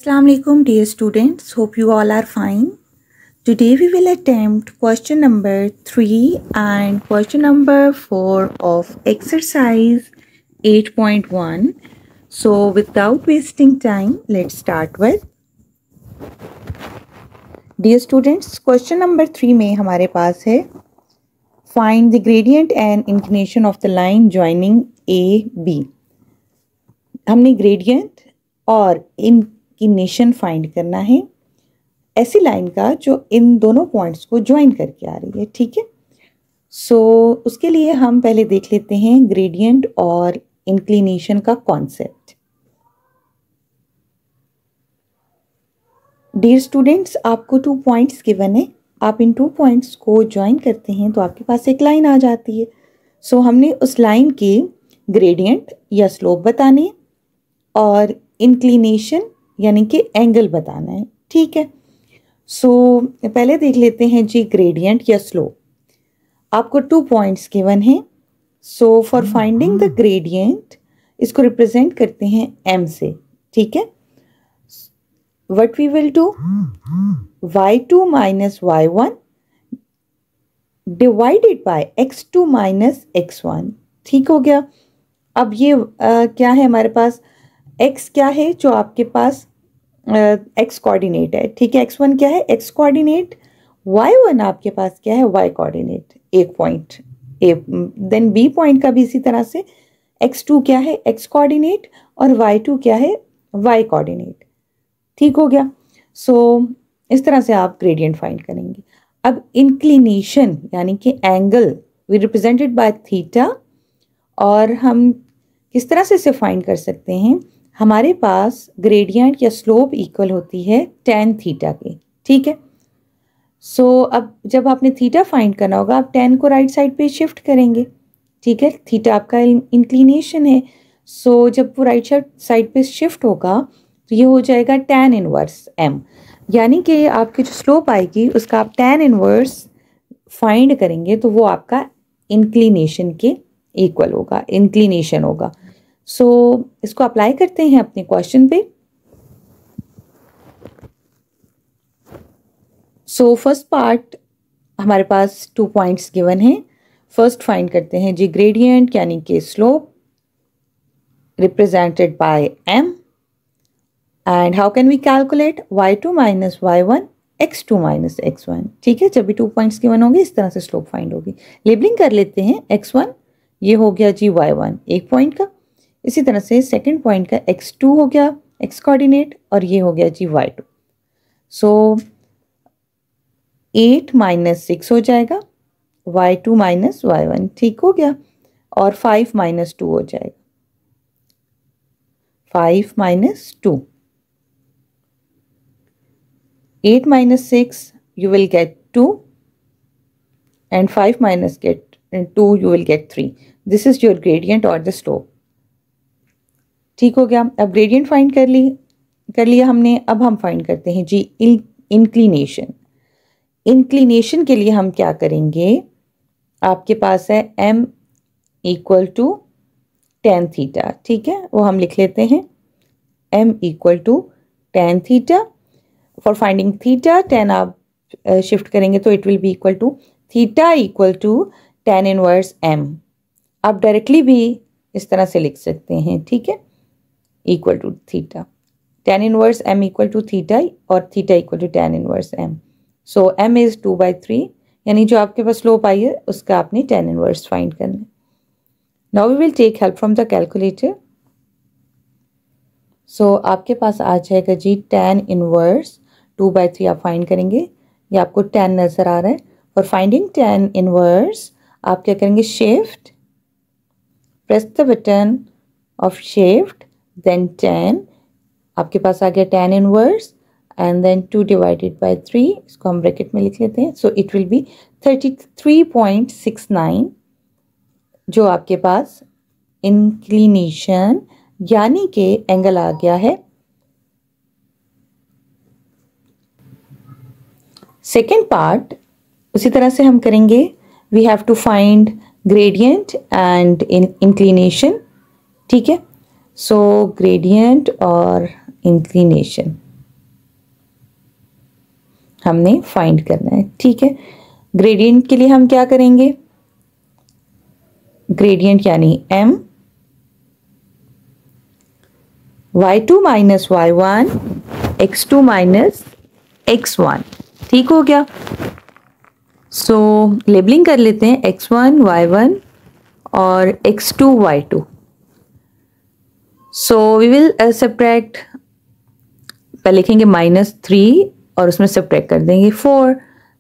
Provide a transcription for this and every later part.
Assalamu alaikum dear students, hope you all are fine. Today we will attempt question number 3 and question number 4 of exercise 8.1. So without wasting time, let's start with. Dear students, question number 3 में हमारे पास है find the gradient and inclination of the line joining A, B. हमने gradient और inclination find करना है ऐसी line का जो इन दोनों पॉइंट्स को ज्वाइन करके आ रही है, ठीक है। सो उसके लिए हम पहले देख लेते हैं ग्रेडियंट और इंक्लिनेशन का कॉन्सेप्ट। डियर स्टूडेंट्स, आपको 2 पॉइंट्स गिवन है, आप इन 2 पॉइंट्स को ज्वाइन करते हैं तो आपके पास एक लाइन आ जाती है। सो हमने उस लाइन के ग्रेडियंट या स्लोप बताने और इंक्लिनेशन यानी कि एंगल बताना है, ठीक है। सो पहले देख लेते हैं जी ग्रेडियंट या स्लोप। आपको 2 पॉइंट्स गिवन हैं। So for finding the gradient इसको रिप्रेजेंट करते हैं m से, ठीक है। What we will do, y2 minus y1 divided by x2 minus x1, ठीक हो गया। अब ये क्या है हमारे पास, x क्या है जो आपके पास x कोऑर्डिनेट है, ठीक है। x1 क्या है, x कोऑर्डिनेट। y1 आपके पास क्या है, y कोऑर्डिनेट, एक point A. Then b point का भी इसी तरह से x2 क्या है, x कोऑर्डिनेट, और y2 क्या है, y कोऑर्डिनेट, ठीक हो गया। सो इस तरह से आप ग्रेडियंट फाइंड करेंगे। अब इंक्लिनेशन यानी कि angle we represented by theta, और हम किस तरह से इसे फाइंड कर सकते हैं, हमारे पास ग्रेडियंट या स्लोप इक्वल होती है tan थीटा के, ठीक है। सो अब जब आपने थीटा फाइंड करना होगा, आप tan को राइट साइड पे शिफ्ट करेंगे, ठीक है। थीटा आपका इंक्लिनेशन है। सो जब वो राइट साइड पे शिफ्ट होगा तो ये हो जाएगा tan इनवर्स m, यानी कि आपकी जो स्लोप आएगी उसका आप tan इनवर्स फाइंड करेंगे तो वो आपका इंक्लिनेशन के इक्वल होगा, इंक्लिनेशन होगा। सो इसको अप्लाई करते हैं अपने क्वेश्चन पे। सो फर्स्ट पार्ट हमारे पास 2 पॉइंट्स गिवन हैं। फर्स्ट फाइंड करते हैं जी ग्रेडियंट यानी कि slope represented by m, and how can we calculate y2 minus y1 x2 minus x1, ठीक है। जब भी 2 पॉइंट्स गिवन होंगे इस तरह से स्लोप फाइंड होगी। लेबलिंग कर लेते हैं, x1 ये हो गया जी y1 एक पॉइंट का, इसी तरह से सेकंड पॉइंट का x2 हो गया x कोऑर्डिनेट, और ये हो गया जी y2। सो 8 माइनस 6 हो जाएगा y2 माइनस y1, ठीक हो गया, और 5 माइनस 2 हो जाएगा 5 minus 2। 8 minus 6 you will get 2, and 5 minus 2 you will get 3. This is your gradient or the slope, ठीक हो गया। अब ग्रेडियंट फाइंड कर लिया हमने। अब हम फाइंड करते हैं जी इंक्लिनेशन। इंक्लिनेशन के लिए हम क्या करेंगे, आपके पास है m equal to tan theta, ठीक है, वो हम लिख लेते हैं m equal to tan theta. For finding theta tan आप शिफ्ट करेंगे तो it will be equal to theta equal to tan inverse m। आप डायरेक्टली भी इस तरह से लिख सकते हैं, ठीक है, equal to theta, tan inverse m equal to theta, और theta equal to tan inverse m। So m is 2/3, यानी जो आपके पास स्लोप आई है उसका आपने tan इनवर्स फाइंड करना है। Now we will take help from the calculator. So आपके पास आ जाएगा जी tan इनवर्स 2/3 आप फाइंड करेंगे, ये आपको tan नजर आ रहा है। फॉर फाइंडिंग tan इनवर्स आप क्या करेंगे, shift, press the button of shift, then tan, आपके पास आ गया tan inverse, and then 2 divided by 3, इसको हम ब्रैकेट में लिख लेते हैं। सो इट विल बी 33.69, जो आपके पास इंक्लिनेशन यानी कि एंगल आ गया है। सेकेंड पार्ट उसी तरह से हम करेंगे। We have to find gradient and inclination, ठीक है। सो ग्रेडियंट और इंक्लिनेशन, हमने फाइंड करना है, ठीक है। ग्रेडियंट के लिए हम क्या करेंगे, ग्रेडियंट यानी m y2 minus y1 x2 minus x1, ठीक हो गया। सो लेबलिंग कर लेते हैं x1 y1 और x2 y2। So we will subtract, पहले लिखेंगे -3 और उसमें सब्ट्रैक्ट कर देंगे 4,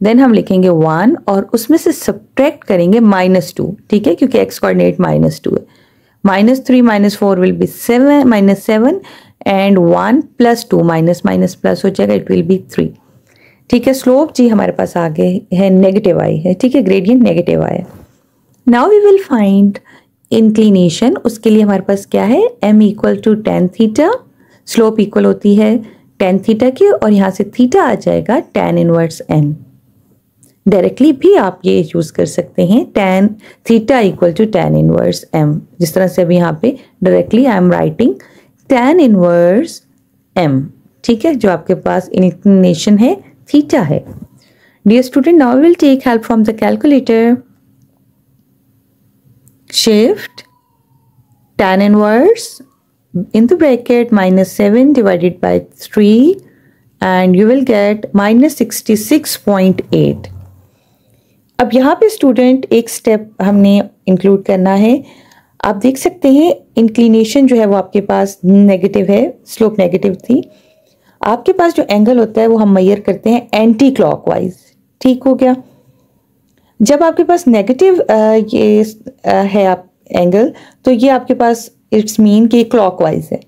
देन हम लिखेंगे 1 और उसमें से सब्ट्रैक्ट करेंगे -2, ठीक है, क्योंकि x कोऑर्डिनेट -2 है। -3 -4 will be 7 -7 and 1 + 2 minus minus plus हो जाएगा, इट विल बी 3, ठीक है। स्लोप जी हमारे पास आगे है नेगेटिव आई है, ठीक है, ग्रेडियंट नेगेटिव आई है। Now we will find inclination, उसके लिए हमारे पास क्या है, m = tan theta, slope equal होती है tan थीटा की और यहाँ से थीटा आ जाएगा tan इनवर्स m। डायरेक्टली भी आप ये यूज कर सकते हैं, tan theta = tan inverse m, जिस तरह से अभी यहाँ पे directly I am writing tan inverse m, ठीक है, जो आपके पास इंक्लिनेशन है थीटा है। Dear student, now we will take help from the calculator. Shift tan inverse in the bracket -7 divided by 3 and you will get -66.8। अब यहाँ पे स्टूडेंट एक स्टेप हमने इंक्लूड करना है। आप देख सकते हैं इंक्लिनेशन जो है वो आपके पास नेगेटिव है, स्लोप नेगेटिव थी। आपके पास जो एंगल होता है वो हम मेजर करते हैं एंटी क्लॉकवाइज, ठीक हो गया। जब आपके पास नेगेटिव ये है आप एंगल, तो ये आपके पास इट्स मीन कि क्लॉकवाइज है।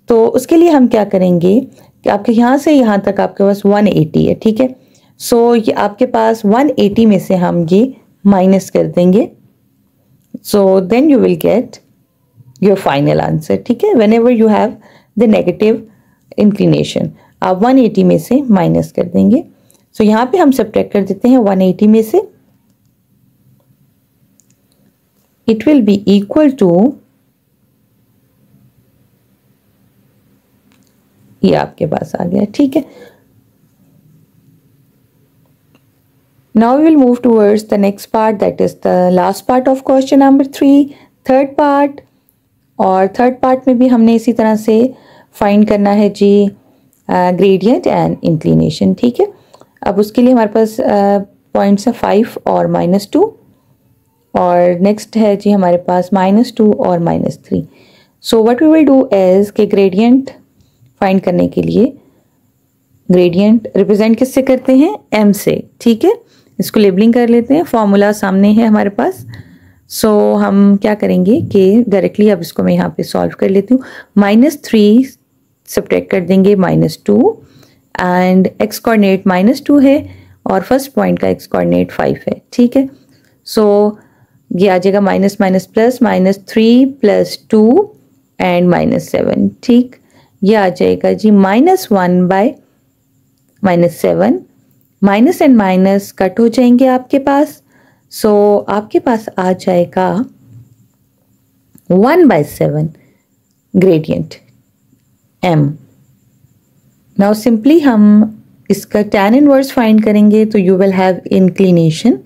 तो उसके लिए हम क्या करेंगे कि आपके यहाँ से यहाँ तक आपके पास 180 है, ठीक है। सो ये आपके पास 180 में से हम ये माइनस कर देंगे, so then you will get your final answer, ठीक है। Whenever you have the negative inclination, आप 180 में से माइनस कर देंगे। सो यहाँ पे हम सब्ट्रैक्ट कर देते हैं 180 में से, it will be equal to, ये आपके पास आ गया, ठीक है। Now we will move towards the next part, that is the last part of question number 3, third part। और थर्ड पार्ट में भी हमने इसी तरह से फाइंड करना है जी ग्रेडियंट एंड इंक्लिनेशन, ठीक है। अब उसके लिए हमारे पास पॉइंट्स है 5 और -2 और नेक्स्ट है जी हमारे पास -2 और -3। So what we will do is कि ग्रेडियंट फाइंड करने के लिए ग्रेडियंट रिप्रेजेंट किससे करते हैं, m से, ठीक है। इसको लेबलिंग कर लेते हैं, फॉर्मूला सामने है हमारे पास। सो हम क्या करेंगे कि डायरेक्टली अब इसको मैं यहाँ पे सॉल्व कर लेती हूँ। -3 सब्ट्रैक्ट कर देंगे -2 एंड x कोऑर्डिनेट -2 है और फर्स्ट पॉइंट का x कोऑर्डिनेट 5 है, ठीक है। सो ये आ जाएगा माइनस माइनस प्लस, -3 + 2 एंड -7, ठीक। ये आ जाएगा जी -1/-7, माइनस एंड माइनस कट हो जाएंगे आपके पास। सो आपके पास आ जाएगा 1/7 ग्रेडियंट m। नाउ सिंपली हम इसका tan इनवर्स फाइंड करेंगे, तो यू विल हैव इंक्लिनेशन।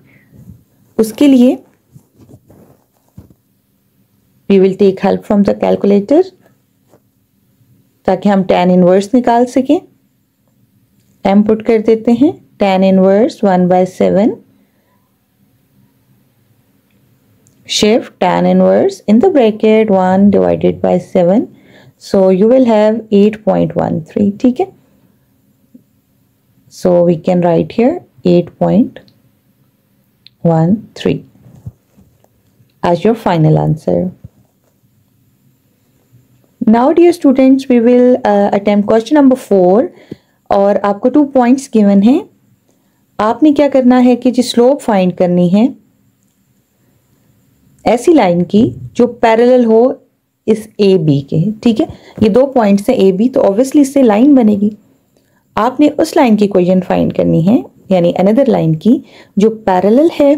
उसके लिए we will take help from the calculator ताकि हम tan इनवर्स निकाल सकें। m पुट कर देते हैं, tan inverse 1/7, shift tan inverse in the bracket 1 divided by 7, so you will have 8.13, ठीक है। So we can write here 8.13 as your final answer. Now dear students, we will attempt question number 4 और आपको 2 points given हैं। आपने क्या करना है कि जी स्लोप फाइंड करनी है ऐसी लाइन की जो पैरेलल हो इस ए बी के, ठीक है। ये 2 पॉइंट्स हैं ए बी, तो ऑब्वियसली इससे लाइन बनेगी। आपने उस लाइन की इक्वेशन फाइंड करनी है, यानी अनदर लाइन की जो पैरेलल है,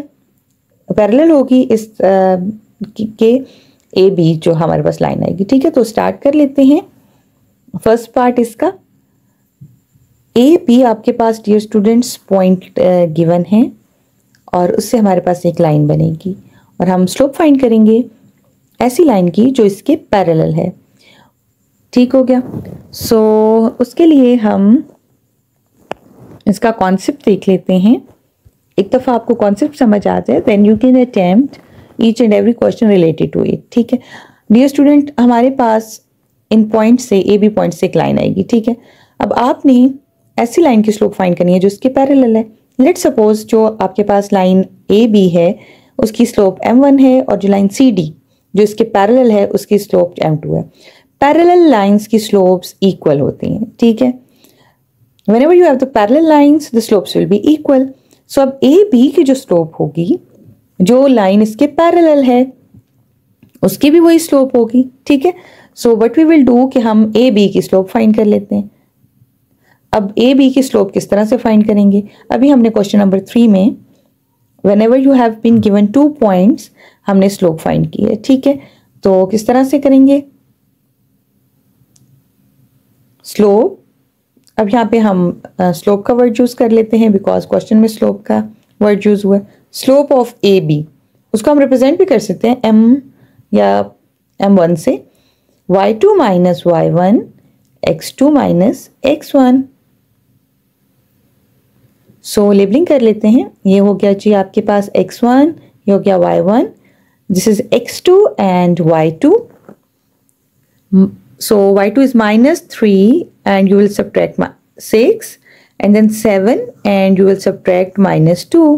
पैरेलल होगी इस के ए बी जो हमारे पास लाइन आएगी, ठीक है। तो स्टार्ट कर लेते हैं फर्स्ट पार्ट इसका। ए बी आपके पास डियर स्टूडेंट्स पॉइंट गिवन है और उससे हमारे पास एक लाइन बनेगी और हम स्लोप फाइंड करेंगे ऐसी लाइन की जो इसके पैरेलल है। ठीक हो गया। सो उसके लिए हम इसका कॉन्सेप्ट देख लेते हैं। एक दफ़ा आपको कॉन्सेप्ट समझ आ जाए then you can attempt each and every question related to it. ठीक है डियर स्टूडेंट, हमारे पास इन पॉइंट से ए बी पॉइंट से एक लाइन आएगी। ठीक है, अब आपने ऐसी लाइन की स्लोप फाइंड करनी है जो इसके पैरेलल है। लेट्स सपोज जो आपके पास लाइन ए बी है उसकी स्लोप m1 है और जो लाइन सी डी जो इसके पैरेलल है उसकी स्लोप m2 है। पैरेलल लाइंस की स्लोप्स इक्वल होती हैं। ठीक है, whenever you have the parallel lines the slopes will be equal। सो अब ए बी की जो स्लोप होगी, जो लाइन इसके पैरेलल है उसकी भी वही स्लोप होगी। ठीक है, so what we will do कि हम ए बी की स्लोप फाइंड कर लेते हैं। अब ए बी की स्लोप किस तरह से फाइंड करेंगे? अभी हमने क्वेश्चन नंबर 3 में whenever you have been given 2 points हमने स्लोप फाइंड की है। ठीक है, तो किस तरह से करेंगे स्लोप? अब यहाँ पे हम स्लोप का वर्ड यूज कर लेते हैं बिकॉज क्वेश्चन में स्लोप का वर्ड यूज हुआ है। स्लोप ऑफ ए बी उसको हम रिप्रेजेंट भी कर सकते हैं m या m1 से, y2 minus y1 x2 minus x1। सो लेबलिंग कर लेते हैं। ये हो गया जी आपके पास x1, ये हो गया y1, this is x2 and y2। So y2 is minus 3 and you will subtract 6 and then 7 and you will subtract minus 2.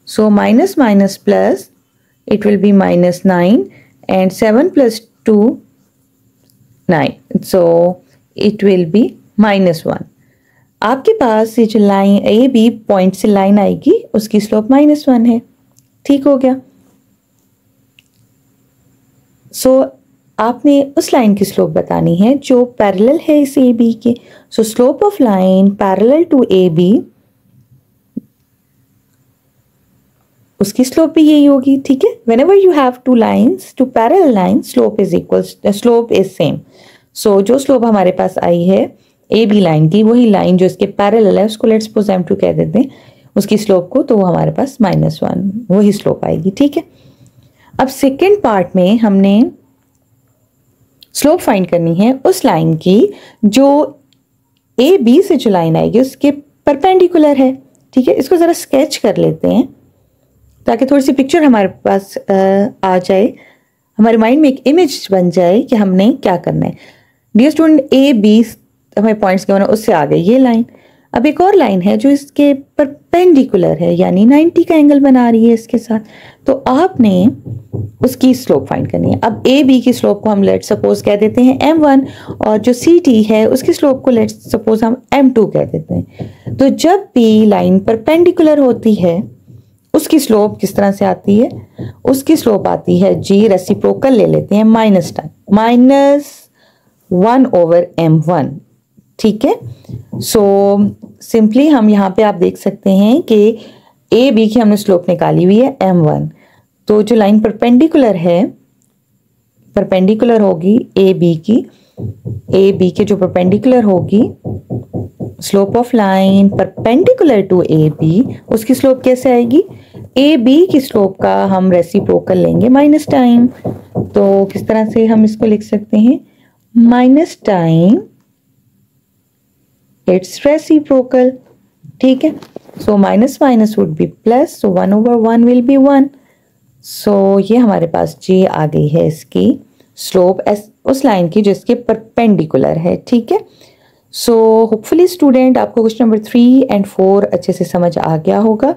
So minus minus plus it will be minus 9 and 7 plus 2 9. So it will be minus 1. आपके पास ये जो line A B point से line आएगी उसकी slope -1 है। ठीक हो गया। सो आपने उस लाइन की स्लोप बतानी है जो पैरेलल है इस ए बी के। So slope of line parallel to A B उसकी स्लोप भी यही होगी। ठीक है, whenever you have two lines two parallel line slope is equal, slope is same. So जो स्लोप हमारे पास आई है ए बी लाइन की वही लाइन जो इसके पैरेलल है उसको लेट्स सपोज m2 कह देते हैं उसकी स्लोप को, तो वो हमारे पास -1 वही स्लोप आएगी। ठीक है, अब सेकेंड पार्ट में हमने स्लोप फाइंड करनी है उस लाइन की जो ए बी से जो लाइन आएगी उसके परपेंडिकुलर है। ठीक है, इसको ज़रा स्केच कर लेते हैं ताकि थोड़ी सी पिक्चर हमारे पास आ जाए, हमारे माइंड में एक इमेज बन जाए कि हमने क्या करना है। डियर स्टूडेंट, ए बी हमें पॉइंट्स के उससे आ गई ये लाइन। अब एक और लाइन है जो इसके परपेंडिकुलर है यानी 90 का एंगल बना रही है इसके साथ, तो आपने उसकी स्लोप फाइंड करनी है। अब ए बी की स्लोप को हम लेट सपोज कह देते हैं m1 और जो सी टी है उसकी स्लोप को लेट सपोज हम m2 कह देते हैं। तो जब भी लाइन परपेंडिकुलर होती है उसकी स्लोप किस तरह से आती है? उसकी स्लोप आती है जी, रेसिप्रोकल ले लेते हैं -1/m1। ठीक है, सो सिंपली हम यहाँ पे आप देख सकते हैं कि ए बी की हमने स्लोप निकाली हुई है m1, तो जो लाइन परपेंडिकुलर है परपेंडिकुलर होगी ए बी के जो परपेंडिकुलर होगी slope of line perpendicular to A B उसकी स्लोप कैसे आएगी? ए बी की स्लोप का हम रेसिप्रोकल लेंगे माइनस टाइम, तो किस तरह से हम इसको लिख सकते हैं? Minus time it's reciprocal. ठीक है, so minus minus would be plus, so 1/1 will be 1। सो ये हमारे पास जी आ गई है इसकी स्लोप उस लाइन की जो इसके परपेंडिकुलर है। ठीक है, सो होपफुली स्टूडेंट आपको क्वेश्चन नंबर 3 एंड 4 अच्छे से समझ आ गया होगा।